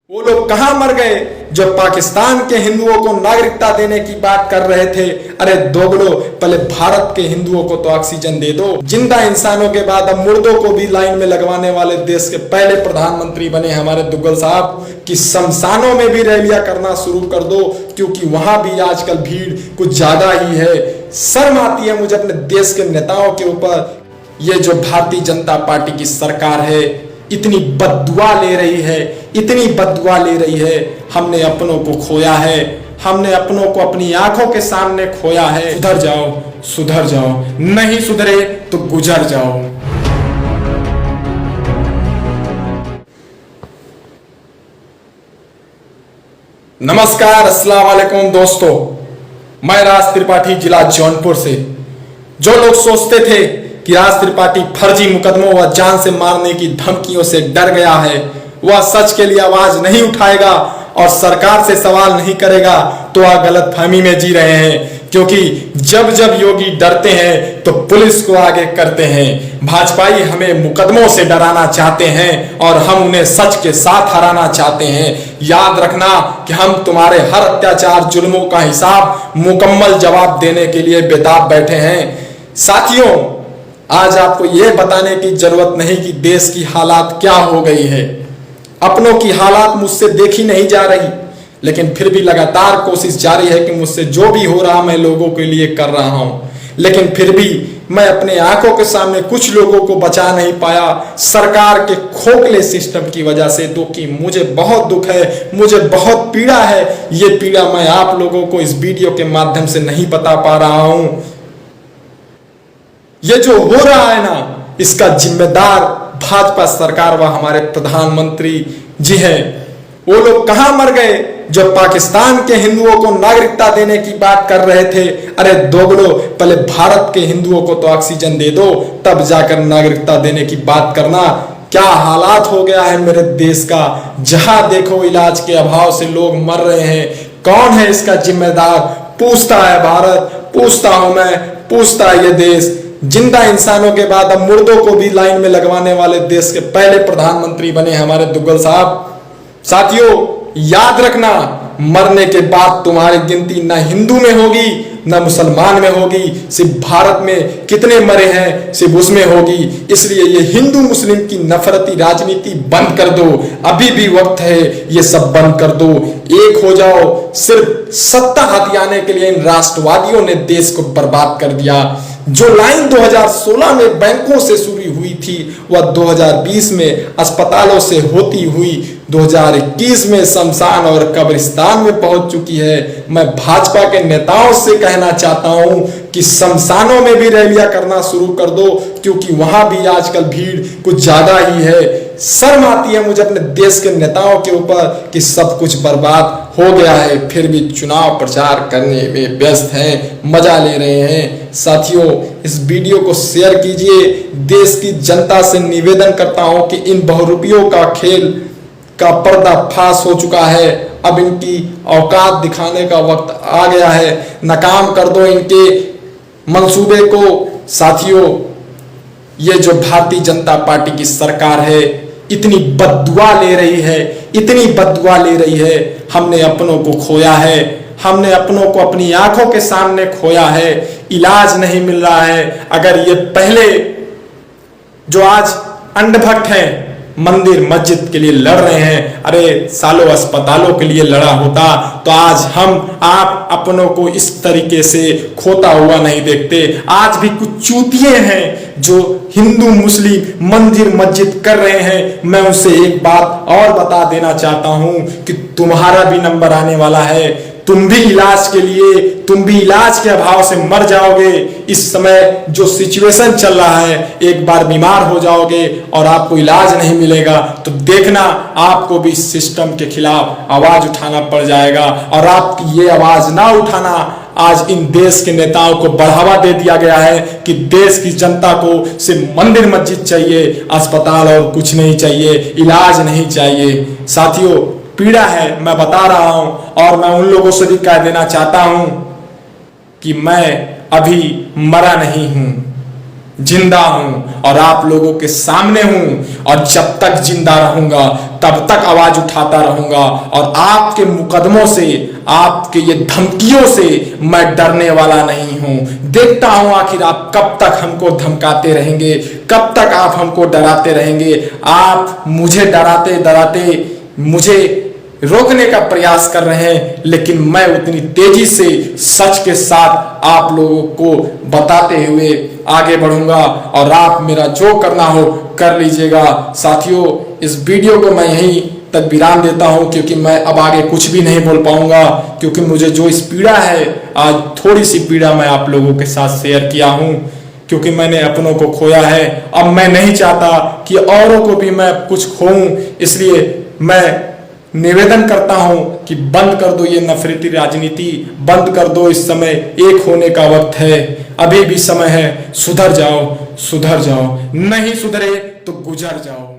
वो लोग कहां मर गए जो पाकिस्तान के हिंदुओं को नागरिकता देने की बात कर रहे थे। अरे दोगलो, पहले भारत के हिंदुओं को तो ऑक्सीजन दे दो। जिंदा इंसानों के बाद अब मुर्दों को भी लाइन में लगवाने वाले देश के पहले प्रधानमंत्री बने हमारे दुग्गल साहब कि शमशानों में भी रैलियां करना शुरू कर दो, क्योंकि वहां भी आजकल भीड़ कुछ ज्यादा ही है। शर्म आती है मुझे अपने देश के नेताओं के ऊपर। ये जो भारतीय जनता पार्टी की सरकार है इतनी बद्दुआ ले रही है, इतनी बद्दुआ ले रही है। हमने अपनों को खोया है, हमने अपनों को अपनी आंखों के सामने खोया है। सुधर जाओ, सुधर जाओ, नहीं सुधरे तो गुजर जाओ। नमस्कार, अस्सलाम वालेकुम दोस्तों, मैं राज त्रिपाठी, जिला जौनपुर से। जो लोग सोचते थे कि राज त्रिपाठी फर्जी मुकदमों व जान से मारने की धमकियों से डर गया है, वह सच के लिए आवाज नहीं उठाएगा और सरकार से सवाल नहीं करेगा, तो वह गलतफहमी में जी रहे हैं। क्योंकि जब जब योगी डरते हैं तो पुलिस को आगे करते हैं। भाजपाई हमें मुकदमों से डराना चाहते हैं और हम उन्हें सच के साथ हराना चाहते हैं। याद रखना कि हम तुम्हारे हर अत्याचार जुल्मों का हिसाब मुकम्मल जवाब देने के लिए बेताब बैठे हैं। साथियों, आज आपको यह बताने की जरूरत नहीं कि देश की हालात क्या हो गई है। अपनों की हालात मुझसे देखी नहीं जा रही, लेकिन फिर भी लगातार कोशिश जारी है कि मुझसे जो भी हो रहा मैं लोगों के लिए कर रहा हूं। लेकिन फिर भी मैं अपने आंखों के सामने कुछ लोगों को बचा नहीं पाया सरकार के खोखले सिस्टम की वजह से। तो कि मुझे बहुत दुख है, मुझे बहुत पीड़ा है। ये पीड़ा मैं आप लोगों को इस वीडियो के माध्यम से नहीं बता पा रहा हूं। ये जो हो रहा है ना, इसका जिम्मेदार भाजपा सरकार व हमारे प्रधानमंत्री जी हैं। वो लोग कहां मर गए जो पाकिस्तान के हिंदुओं को नागरिकता देने की बात कर रहे थे। अरे दोगलो, पहले भारत के हिंदुओं को तो ऑक्सीजन दे दो, तब जाकर नागरिकता देने की बात करना। क्या हालात हो गया है मेरे देश का। जहां देखो इलाज के अभाव से लोग मर रहे हैं। कौन है इसका जिम्मेदार? पूछता है भारत, पूछता हूं मैं, पूछता है ये देश। जिंदा इंसानों के बाद अब मुर्दों को भी लाइन में लगवाने वाले देश के पहले प्रधानमंत्री बने हमारे दुग्गल साहब। साथियों, याद रखना, मरने के बाद तुम्हारी गिनती न हिंदू में होगी न मुसलमान में होगी। सिर्फ भारत में कितने मरे हैं सिर्फ उसमें होगी। इसलिए ये हिंदू मुस्लिम की नफरती राजनीति बंद कर दो। अभी भी वक्त है, ये सब बंद कर दो। एक हो जाओ। सिर्फ सत्ता हथियाने के लिए इन राष्ट्रवादियों ने देश को बर्बाद कर दिया। जो लाइन 2016 में बैंकों से शुरू हुई थी वह 2020 में अस्पतालों से होती हुई 2021 में शमशान और कब्रिस्तान में पहुंच चुकी है। मैं भाजपा के नेताओं से कहना चाहता हूं कि शमशानों में भी रैलियां करना शुरू कर दो, क्योंकि वहां भी आजकल भीड़ कुछ ज्यादा ही है। शर्म आती है मुझे अपने देश के नेताओं के ऊपर कि सब कुछ बर्बाद हो गया है, फिर भी चुनाव प्रचार करने में व्यस्त हैं, मजा ले रहे हैं। साथियों, इस वीडियो को शेयर कीजिए। देश की जनता से निवेदन करता हूं कि इन बहुरूपियों का खेल का पर्दाफाश हो चुका है। अब इनकी औकात दिखाने का वक्त आ गया है। नाकाम कर दो इनके मंसूबे को। साथियों, ये जो भारतीय जनता पार्टी की सरकार है इतनी बद्दुआ ले रही है, इतनी बद्दुआ ले रही है। हमने अपनों को खोया है, हमने अपनों को अपनी आंखों के सामने खोया है। इलाज नहीं मिल रहा है। अगर ये पहले जो आज अंधभक्त हैं मंदिर मस्जिद के लिए लड़ रहे हैं, अरे सालों अस्पतालों के लिए लड़ा होता तो आज हम आप अपनों को इस तरीके से खोता हुआ नहीं देखते। आज भी कुछ चूतिए हैं जो हिंदू मुस्लिम मंदिर मस्जिद कर रहे हैं। मैं उनसे एक बात और बता देना चाहता हूं कि तुम्हारा भी नंबर आने वाला है। तुम भी इलाज के लिए, तुम भी इलाज के अभाव से मर जाओगे। इस समय जो सिचुएशन चल रहा है, एक बार बीमार हो जाओगे और आपको इलाज नहीं मिलेगा तो देखना आपको भी इस सिस्टम के खिलाफ आवाज उठाना पड़ जाएगा। और आपकी ये आवाज ना उठाना, आज इन देश के नेताओं को बढ़ावा दे दिया गया है कि देश की जनता को सिर्फ मंदिर मस्जिद चाहिए, अस्पताल और कुछ नहीं चाहिए, इलाज नहीं चाहिए। साथियों, पीड़ा है, मैं बता रहा हूं। और मैं उन लोगों से भी कह देना चाहता हूं कि मैं अभी मरा नहीं हूं। जिंदा हूं और आप लोगों के सामने हूं, और जब तक जिंदा रहूंगा तब तक आवाज उठाता रहूंगा। और आपके मुकदमों से, आपके ये धमकियों से मैं डरने वाला नहीं हूं। देखता हूं आखिर आप कब तक हमको धमकाते रहेंगे, कब तक आप हमको डराते रहेंगे। आप मुझे डराते डराते मुझे रोकने का प्रयास कर रहे हैं, लेकिन मैं उतनी तेजी से सच के साथ आप लोगों को बताते हुए आगे बढ़ूंगा, और आप मेरा जो करना हो कर लीजिएगा। साथियों, इस वीडियो को मैं यहीं तक विराम देता हूं, क्योंकि मैं अब आगे कुछ भी नहीं बोल पाऊंगा, क्योंकि मुझे जो इस पीड़ा है, आज थोड़ी सी पीड़ा मैं आप लोगों के साथ शेयर किया हूं, क्योंकि मैंने अपनों को खोया है। अब मैं नहीं चाहता कि औरों को भी मैं कुछ खोऊं, इसलिए मैं निवेदन करता हूं कि बंद कर दो ये नफरती राजनीति, बंद कर दो। इस समय एक होने का वक्त है, अभी भी समय है। सुधर जाओ, सुधर जाओ, नहीं सुधरे तो गुजर जाओ।